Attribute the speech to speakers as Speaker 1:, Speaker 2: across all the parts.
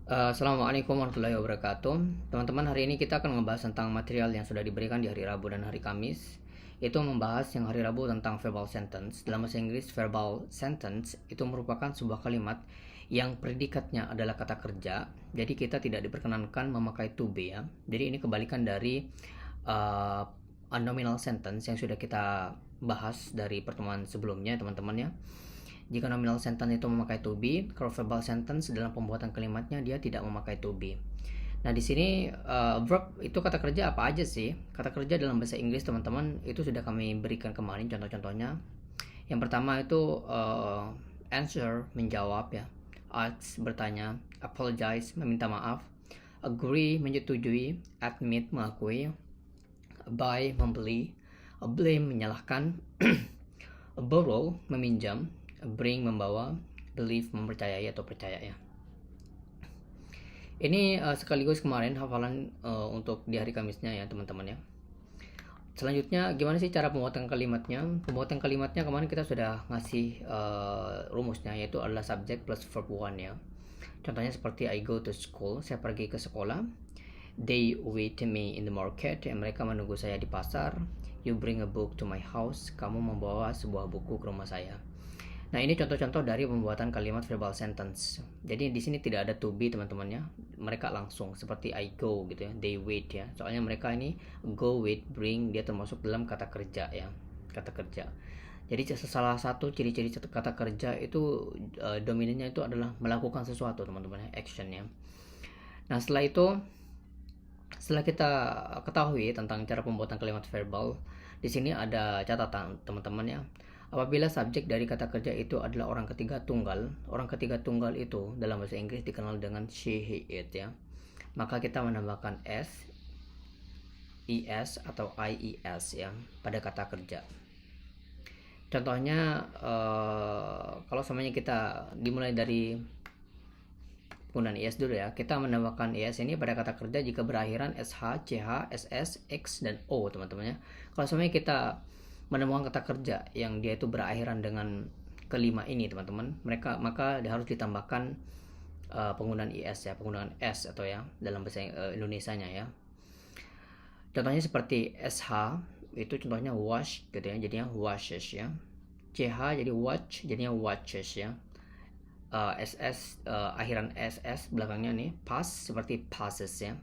Speaker 1: Assalamualaikum warahmatullahi wabarakatuh. Teman-teman, hari ini kita akan membahas tentang material yang sudah diberikan di hari Rabu dan hari Kamis. Itu membahas yang hari Rabu tentang verbal sentence. Dalam bahasa Inggris, verbal sentence itu merupakan sebuah kalimat yang predikatnya adalah kata kerja. Jadi kita tidak diperkenankan memakai to be ya. Jadi ini kebalikan dari uh, nominal sentence yang sudah kita bahas dari pertemuan sebelumnya, teman-teman ya. Jika nominal sentence itu memakai to be, kalau verbal sentence dalam pembuatan kalimatnya dia tidak memakai to be. Nah, di sini verb itu kata kerja apa aja sih? Kata kerja dalam bahasa Inggris, teman-teman, itu sudah kami berikan kemarin contoh-contohnya. Yang pertama itu answer, menjawab ya. Ask, bertanya. Apologize, meminta maaf. Agree, menyetujui. Admit, mengakui. Buy, membeli. Blame, menyalahkan. Borrow, meminjam. Bring, membawa. Believe, mempercayai atau percaya ya. Ini sekaligus kemarin hafalan untuk di hari Kamisnya ya, teman-teman ya. Selanjutnya, gimana sih cara pembuatan kalimatnya? Pembuatan kalimatnya kemarin kita sudah ngasih rumusnya, yaitu adalah subject plus verb one ya. Contohnya seperti I go to school, saya pergi ke sekolah. They wait me in the market, mereka menunggu saya di pasar. You bring a book to my house, kamu membawa sebuah buku ke rumah saya. Nah, ini contoh-contoh dari pembuatan kalimat verbal sentence. Jadi di sini tidak ada to be, teman-teman ya. Mereka langsung seperti I go gitu ya. They wait ya. Soalnya mereka ini go, wait, bring dia termasuk dalam kata kerja ya. Kata kerja. Jadi salah satu ciri-ciri kata kerja itu dominannya itu adalah melakukan sesuatu, teman-teman ya, action ya. Nah, setelah kita ketahui tentang cara pembuatan kalimat verbal, di sini ada catatan, teman-teman ya. Apabila subjek dari kata kerja itu adalah orang ketiga tunggal itu dalam bahasa Inggris dikenal dengan she, he, it ya. Maka kita menambahkan s, es atau ies ya pada kata kerja. Contohnya kalau semuanya kita dimulai dari penggunaan is dulu ya. Kita menambahkan is ini pada kata kerja jika berakhiran sh, ch, ss, x dan o, teman-teman ya. Kalau semuanya kita menemukan kata kerja yang dia itu berakhiran dengan kelima ini, teman-teman, maka harus ditambahkan penggunaan is ya, penggunaan s atau ya dalam bahasa Indonesianya ya. Contohnya seperti sh itu contohnya wash gitu ya, jadinya washes ya. Ch jadi watch, jadinya watches ya. SS akhiran SS belakangnya nih pass seperti passes ya.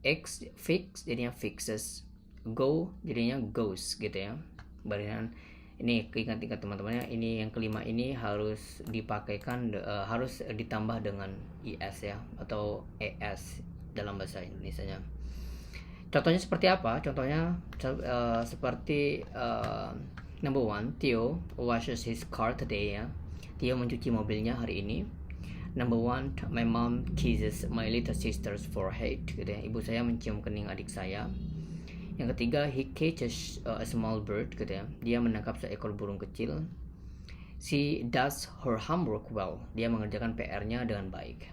Speaker 1: X fix jadinya fixes. Go jadinya goes gitu ya. Barisan ini ingat-ingat teman-temannya, ini yang kelima ini harus dipakaikan harus ditambah dengan is ya atau es dalam bahasa Indonesianya. Contohnya seperti apa? Contohnya seperti number one, Theo washes his car today ya. Theo mencuci mobilnya hari ini. Number one, my mom kisses my little sister's forehead gitu ya. Ibu saya mencium kening adik saya. Yang ketiga, he catches a small bird gitu ya. Dia menangkap seekor burung kecil. She does her homework well. Dia mengerjakan PR-nya dengan baik.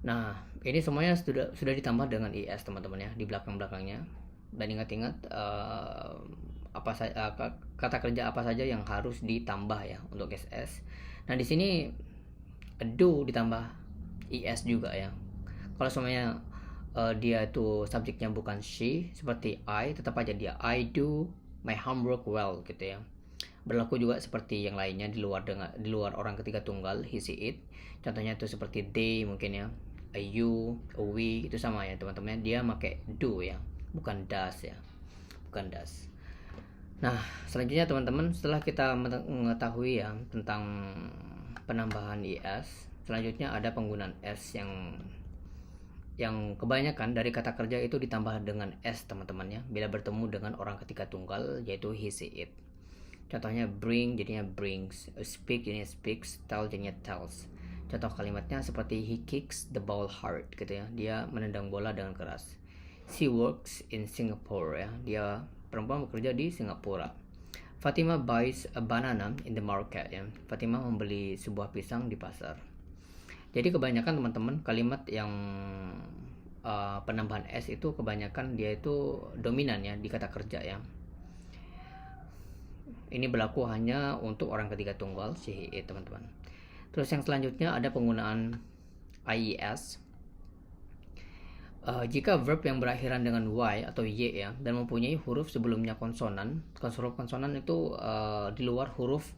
Speaker 1: Nah, ini semuanya sudah ditambah dengan is, teman-teman ya, di belakang-belakangnya. Dan ingat-ingat kata kerja apa saja yang harus ditambah ya untuk ss. Nah, di sini do ditambah is juga ya. Kalau semuanya dia itu subjeknya bukan she seperti I, tetap aja dia I do my homework well gitu ya. Berlaku juga seperti yang lainnya di luar orang ketiga tunggal he, she, it. Contohnya itu seperti they mungkin ya. A you, a we itu sama ya teman-teman. Dia pakai do ya, bukan does ya. Bukan does. Nah, selanjutnya teman-teman, setelah kita mengetahui ya tentang penambahan is, selanjutnya ada penggunaan s yang kebanyakan dari kata kerja itu ditambah dengan s, teman-teman ya, bila bertemu dengan orang ketiga tunggal yaitu he, she, it. Contohnya bring jadinya brings, speak jadinya speaks, tell jadinya tells. Contoh kalimatnya seperti he kicks the ball hard gitu ya, dia menendang bola dengan keras. She works in Singapore ya, dia perempuan bekerja di Singapura. Fatima buys a banana in the market ya, Fatima membeli sebuah pisang di pasar. Jadi kebanyakan teman-teman kalimat yang penambahan s itu kebanyakan dia itu dominan ya di kata kerja ya. Ini berlaku hanya untuk orang ketiga tunggal she, he, it, teman-teman. Terus yang selanjutnya ada penggunaan IES. Jika verb yang berakhiran dengan Y atau Y ya, dan mempunyai huruf sebelumnya konsonan, huruf konsonan itu di luar huruf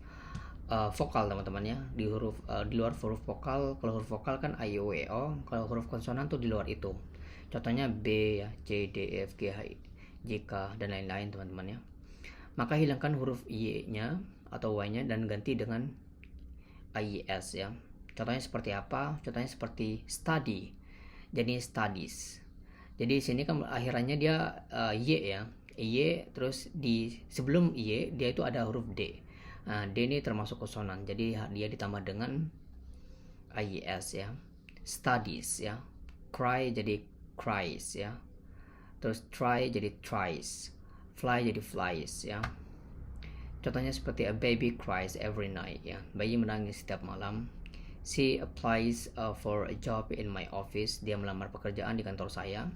Speaker 1: vokal teman-teman ya, di luar huruf vokal. Kalau huruf vokal kan A, I, O, E, O. Kalau huruf konsonan tuh di luar itu. Contohnya B ya, C, D, E, F, G, H, I, J, K dan lain-lain teman-teman ya. Maka hilangkan huruf Y-nya atau Y-nya dan ganti dengan IES ya. Contohnya seperti apa? Contohnya seperti study. Jadi studies. Jadi sini kan akhirannya dia Y ya. Y terus di sebelum Y dia itu ada huruf D. Nah, D ini termasuk konsonan. Jadi dia ditambah dengan IES ya. Studies ya. Cry jadi cries ya. Terus try jadi tries. Fly jadi flies ya. Contohnya seperti a baby cries every night ya. Bayi menangis setiap malam. She applies for a job in my office. Dia melamar pekerjaan di kantor saya.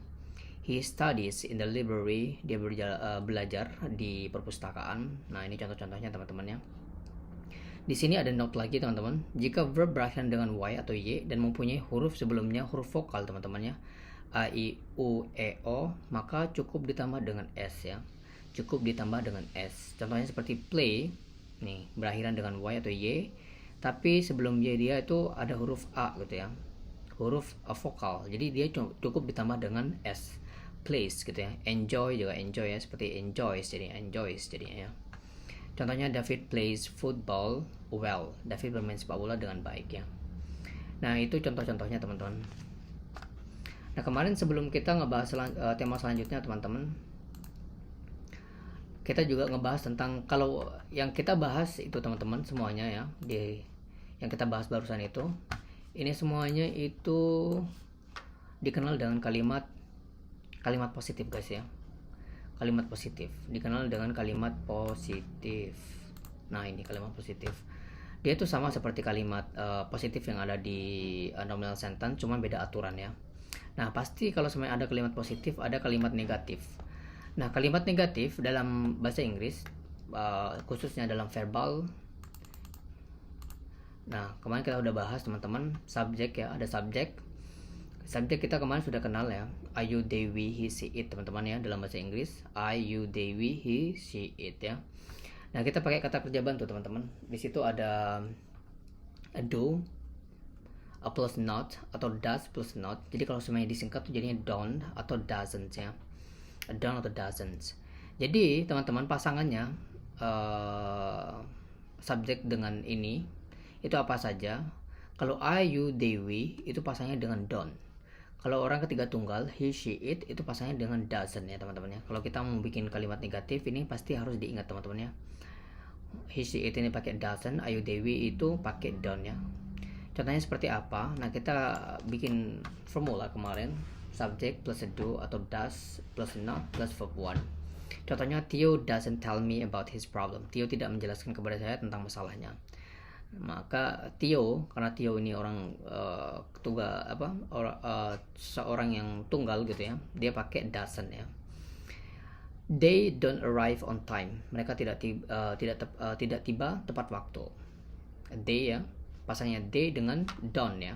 Speaker 1: He studies in the library. Dia belajar di perpustakaan. Nah, ini contoh-contohnya teman-teman ya. Di sini ada note lagi teman-teman. Jika verb berakhiran dengan Y atau Y dan mempunyai huruf sebelumnya huruf vokal teman-teman ya, A, I, U, E, O, maka cukup ditambah dengan S ya. Cukup ditambah dengan S. Contohnya seperti play, nih berakhiran dengan Y atau Y, tapi sebelum Y dia itu ada huruf A gitu ya, huruf vokal. Jadi dia cukup ditambah dengan S. Plays gitu ya. Enjoy juga enjoy ya, seperti enjoys jadinya ya. Contohnya David plays football well. David bermain sepak bola dengan baik ya. Nah, itu contoh-contohnya teman-teman. Nah, kemarin sebelum kita ngebahas tema selanjutnya teman-teman, kita juga ngebahas tentang, kalau yang kita bahas itu teman-teman semuanya ya, yang kita bahas barusan itu, ini semuanya itu dikenal dengan kalimat positif guys ya. Kalimat positif dikenal dengan kalimat positif. Nah, ini kalimat positif. Dia itu sama seperti kalimat positif yang ada di nominal sentence, cuma beda aturan ya. Nah, pasti kalau semuanya ada kalimat positif, ada kalimat negatif. Nah, kalimat negatif dalam bahasa Inggris, khususnya dalam verbal. Nah, kemarin kita udah bahas teman-teman, subjek ya, ada subjek. Subjek kita kemarin sudah kenal ya, I, you, they, we, he, she, it teman-teman ya, dalam bahasa Inggris. I, you, they, we, he, she, it ya. Nah, kita pakai kata kerja bantu teman-teman. Di situ ada a do, a plus not, atau does plus not. Jadi kalau semuanya disingkat tuh jadinya don't atau doesn't ya. Done atau doesn't. Jadi teman-teman pasangannya subjek dengan ini itu apa saja. Kalau I, you, they, we itu pasangnya dengan don't. Kalau orang ketiga tunggal he, she, it itu pasangnya dengan doesn't ya teman-teman ya. Kalau kita mau bikin kalimat negatif ini pasti harus diingat teman-teman ya. He, she, it ini pakai doesn't, I, you, they, we itu pakai don't ya. Contohnya seperti apa? Nah, kita bikin formula kemarin. Subject plus a do atau does plus not plus verb 1. Contohnya Theo doesn't tell me about his problem. Theo tidak menjelaskan kepada saya tentang masalahnya. Maka Theo, karena Theo ini orang seorang yang tunggal gitu ya, dia pakai doesn't ya. They don't arrive on time. Mereka tidak tiba tepat waktu. They ya, pasangnya they dengan don't ya.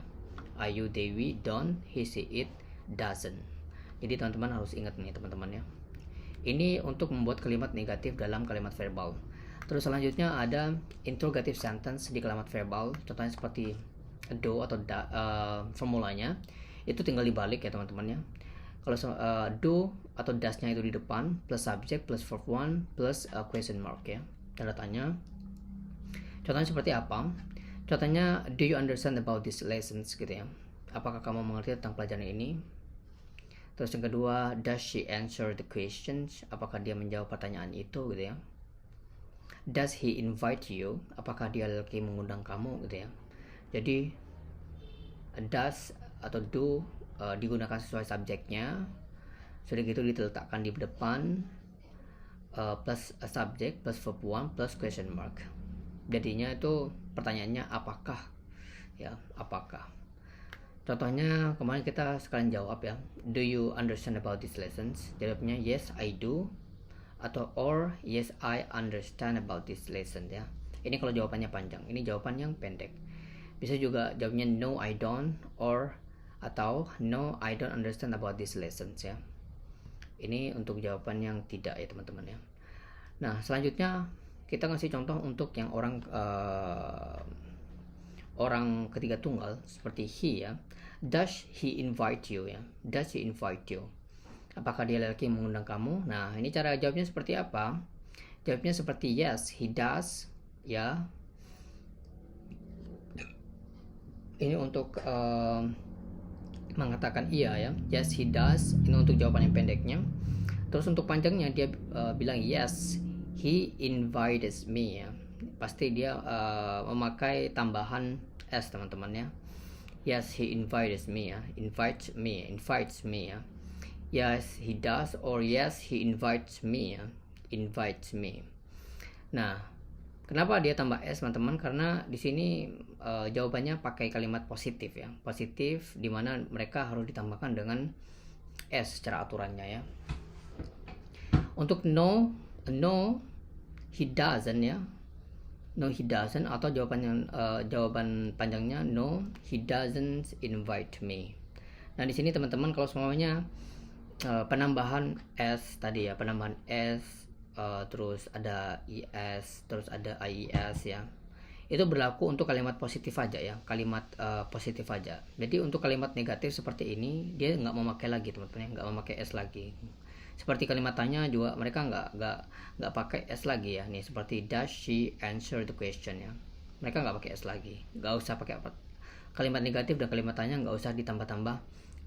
Speaker 1: I, you, they, we, don't, he, she, it, doesn't. Jadi teman-teman harus ingat nih teman-teman ya. Ini untuk membuat kalimat negatif dalam kalimat verbal. Terus selanjutnya ada interrogative sentence di kalimat verbal. Contohnya seperti do atau formulanya itu tinggal dibalik ya teman-teman ya. Kalau do atau does-nya itu di depan plus subject plus verb 1 plus question mark ya, tanda tanya. Contohnya seperti apa? Contohnya do you understand about these lessons gitu ya. Apakah kamu mengerti tentang pelajaran ini? Terus yang kedua, does she answer the questions? Apakah dia menjawab pertanyaan itu gitu ya. Does he invite you? Apakah dia lagi mengundang kamu gitu ya. Jadi does atau do digunakan sesuai subjeknya. Sudah gitu diletakkan di depan plus subject plus verb 1 plus question mark. Jadinya itu pertanyaannya apakah ya, apakah. Contohnya kemarin kita sekalian jawab ya. Do you understand about these lessons? Jawabnya yes I do, atau or yes I understand about this lesson ya. Ini kalau jawabannya panjang, ini jawaban yang pendek. Bisa juga jawabnya no I don't or atau no, I don't understand about these lessons ya. Ini untuk jawaban yang tidak ya teman-teman ya. Nah selanjutnya kita ngasih contoh untuk yang orang ketiga tunggal seperti he ya. Does he invite you ya? Does he invite you? Apakah dia lelaki mengundang kamu? Nah ini cara jawabnya seperti apa? Jawabnya seperti yes, he does ya. Ini untuk mengatakan iya ya. Yes, he does. Ini untuk jawaban yang pendeknya. Terus untuk panjangnya dia bilang yes, he invited me ya. Pasti dia memakai tambahan s teman-teman ya. Yes, he invited me ya. Invites me ya. Yes, he does, or yes, he invites me ya. Invites me. Nah, kenapa dia tambah s teman-teman? Karena di sini jawabannya pakai kalimat positif ya. Positif dimana mereka harus ditambahkan dengan s secara aturannya ya. Untuk no, he doesn't ya. No, he doesn't, atau jawaban panjangnya no, he doesn't invite me. Nah di sini teman-teman kalau semuanya penambahan s tadi ya, penambahan s, terus ada is, terus ada ies ya. Itu berlaku untuk kalimat positif aja ya, kalimat positif aja. Jadi untuk kalimat negatif seperti ini dia nggak memakai lagi teman-teman ya, nggak memakai s lagi. Seperti kalimat tanya juga mereka nggak pakai s lagi ya. Nih seperti does she answer the question ya. Mereka nggak pakai s lagi. Nggak usah pakai apa. Kalimat negatif dan kalimat tanya nggak usah ditambah-tambah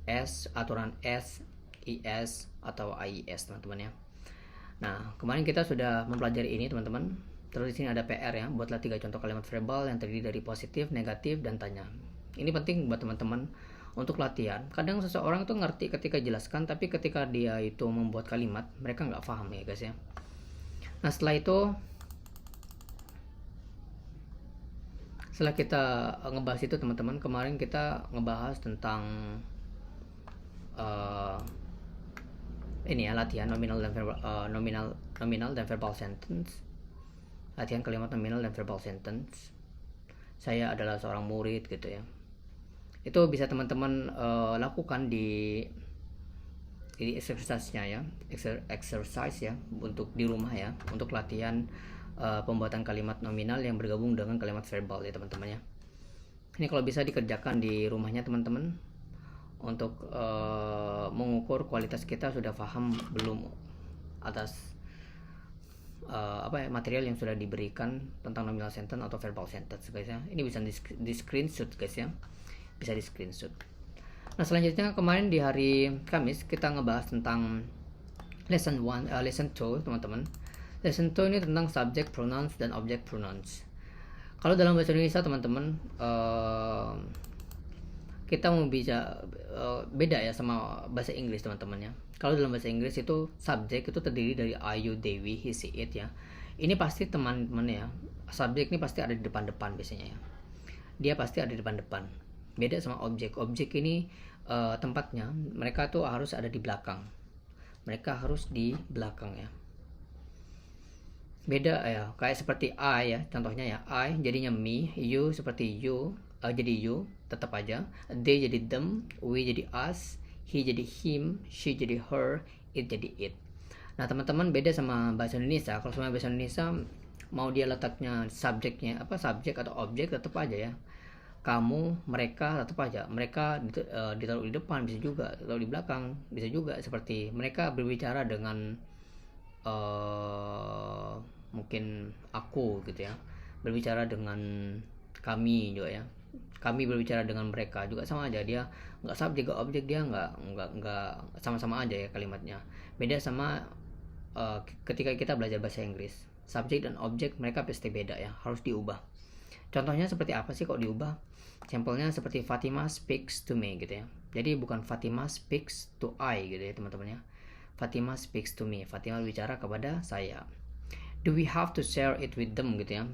Speaker 1: s, aturan s, is atau ies teman-teman ya. Nah kemarin kita sudah mempelajari ini teman-teman. Terus di sini ada PR ya. Buatlah 3 contoh kalimat verbal yang terdiri dari positif, negatif, dan tanya. Ini penting buat teman-teman untuk latihan. Kadang seseorang tuh ngerti ketika jelaskan, tapi ketika dia itu membuat kalimat mereka nggak paham ya guys ya. Nah setelah kita ngebahas itu teman-teman, kemarin kita ngebahas tentang ini ya, latihan nominal dan verbal sentence. Latihan kalimat nominal dan verbal sentence. Saya adalah seorang murid gitu ya. Itu bisa teman-teman lakukan di exercise-nya ya, exercise ya, untuk di rumah ya, untuk latihan pembuatan kalimat nominal yang bergabung dengan kalimat verbal ya teman-teman ya. Ini kalau bisa dikerjakan di rumahnya teman-teman untuk mengukur kualitas kita sudah paham belum atas material yang sudah diberikan tentang nominal sentence atau verbal sentence guys ya. Ini bisa di screenshot guys ya. Bisa di screenshot. Nah selanjutnya kemarin di hari Kamis kita ngebahas tentang lesson 2 teman-teman. Lesson 2 ini tentang subject pronouns dan object pronouns. Kalau dalam bahasa Indonesia teman-teman kita mau bisa beda ya sama bahasa Inggris teman-teman ya. Kalau dalam bahasa Inggris itu subject itu terdiri dari I, you, they, we, he, she, it ya. Ini pasti teman-teman ya. Subjek ini pasti ada di depan-depan biasanya ya. Dia pasti ada di depan-depan. Beda sama objek. Objek ini tempatnya mereka tuh harus ada di belakang. Mereka harus di belakang ya. Beda ya. Kayak seperti I ya. Contohnya ya. I jadinya me. You seperti you. Jadi you. Tetap aja. They jadi them. We jadi us. He jadi him. She jadi her. It jadi it. Nah teman-teman beda sama bahasa Indonesia. Kalau sama bahasa Indonesia mau dia letaknya subjeknya apa, subjek atau objek tetap aja ya. Kamu, mereka tetap aja. Mereka ditaruh di depan bisa juga, taruh di belakang bisa juga. Seperti mereka berbicara dengan mungkin aku gitu ya. Berbicara dengan kami juga ya. Kami berbicara dengan mereka juga sama aja. Dia nggak subjek nggak objek, dia nggak sama-sama aja ya kalimatnya. Beda sama ketika kita belajar bahasa Inggris. Subjek dan objek mereka pasti beda ya, harus diubah. Contohnya seperti apa sih kok diubah? Sampelnya seperti Fatima speaks to me gitu ya. Jadi bukan Fatima speaks to I gitu ya teman-teman ya. Fatima speaks to me. Fatima bicara kepada saya. Do we have to share it with them gitu ya.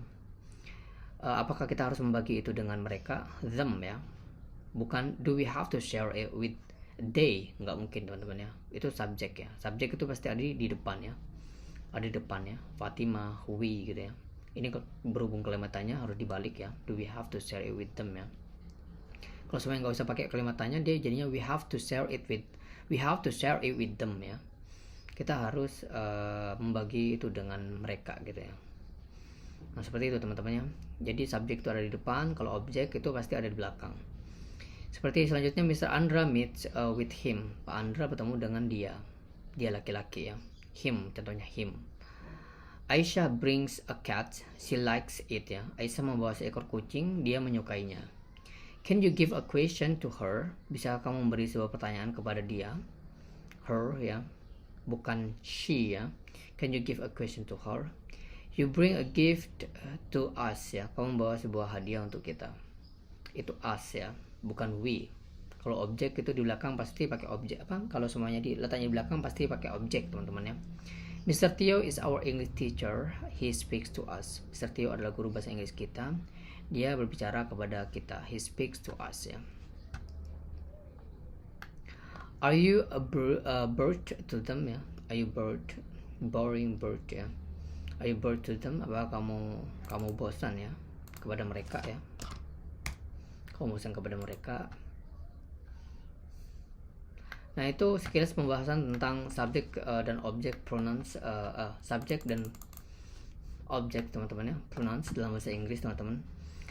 Speaker 1: Apakah kita harus membagi itu dengan mereka? Them ya. Bukan do we have to share it with they. Nggak mungkin teman-teman ya. Itu subjek ya. Subjek itu pasti ada di depan ya. Ada di depan ya. Fatima, we gitu ya. Ini berhubung kalimat tanya harus dibalik ya. Do we have to share it with them ya. Kalau semuanya nggak usah pakai kalimat tanya, dia jadinya we have to share it with them ya. Kita harus membagi itu dengan mereka gitu ya. Nah seperti itu teman-teman ya. Jadi subjek itu ada di depan, kalau objek itu pasti ada di belakang. Seperti selanjutnya, Mr. Andra meets with him. Pak Andra bertemu dengan dia laki-laki ya. Him, contohnya him. Aisyah brings a cat, she likes it ya. Aisyah membawa seekor kucing, dia menyukainya. Can you give a question to her? Bisa kamu memberi sebuah pertanyaan kepada dia? Her ya, bukan she ya. Can you give a question to her? You bring a gift to us ya. Kamu membawa sebuah hadiah untuk kita. Itu us ya, bukan we. Kalau objek itu di belakang pasti pakai objek apa? Kalau semuanya diletaknya di belakang pasti pakai objek teman-teman ya. Mr. Theo is our English teacher. He speaks to us. Mr. Theo adalah guru bahasa Inggris kita. Dia berbicara kepada kita. He speaks to us ya. Are you a bird to them ya? Are you bird? Boring bird ya. Are you bored to them? Apa kamu bosan ya kepada mereka ya? Kamu bosan kepada mereka. Nah itu sekilas pembahasan tentang subjek dan objek pronouns, subjek dan objek teman-teman ya, pronouns dalam bahasa Inggris teman-teman.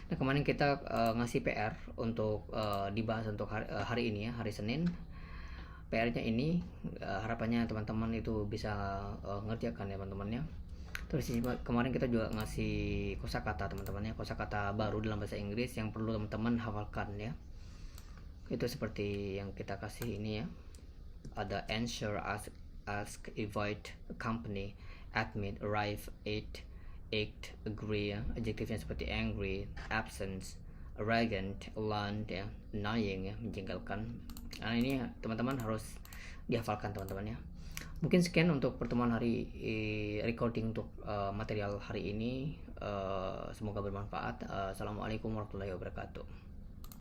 Speaker 1: Nah kemarin kita ngasih PR untuk dibahas untuk hari ini ya, hari Senin. PR-nya ini harapannya teman-teman itu bisa ngerjakan ya teman-teman ya. Terus kemarin kita juga ngasih kosakata teman-teman ya, kosakata baru dalam bahasa Inggris yang perlu teman-teman hafalkan ya. Itu seperti yang kita kasih ini ya. Ada answer, ask, invite, accompany, admit, arrive, act, agree ya. Adjektifnya seperti angry, absence, arrogant, blunt ya, annoying ya, menjengkelkan. Nah ini teman-teman harus dihafalkan teman-teman ya. Mungkin sekian untuk pertemuan hari recording untuk material hari ini. Semoga bermanfaat. Assalamualaikum warahmatullahi wabarakatuh.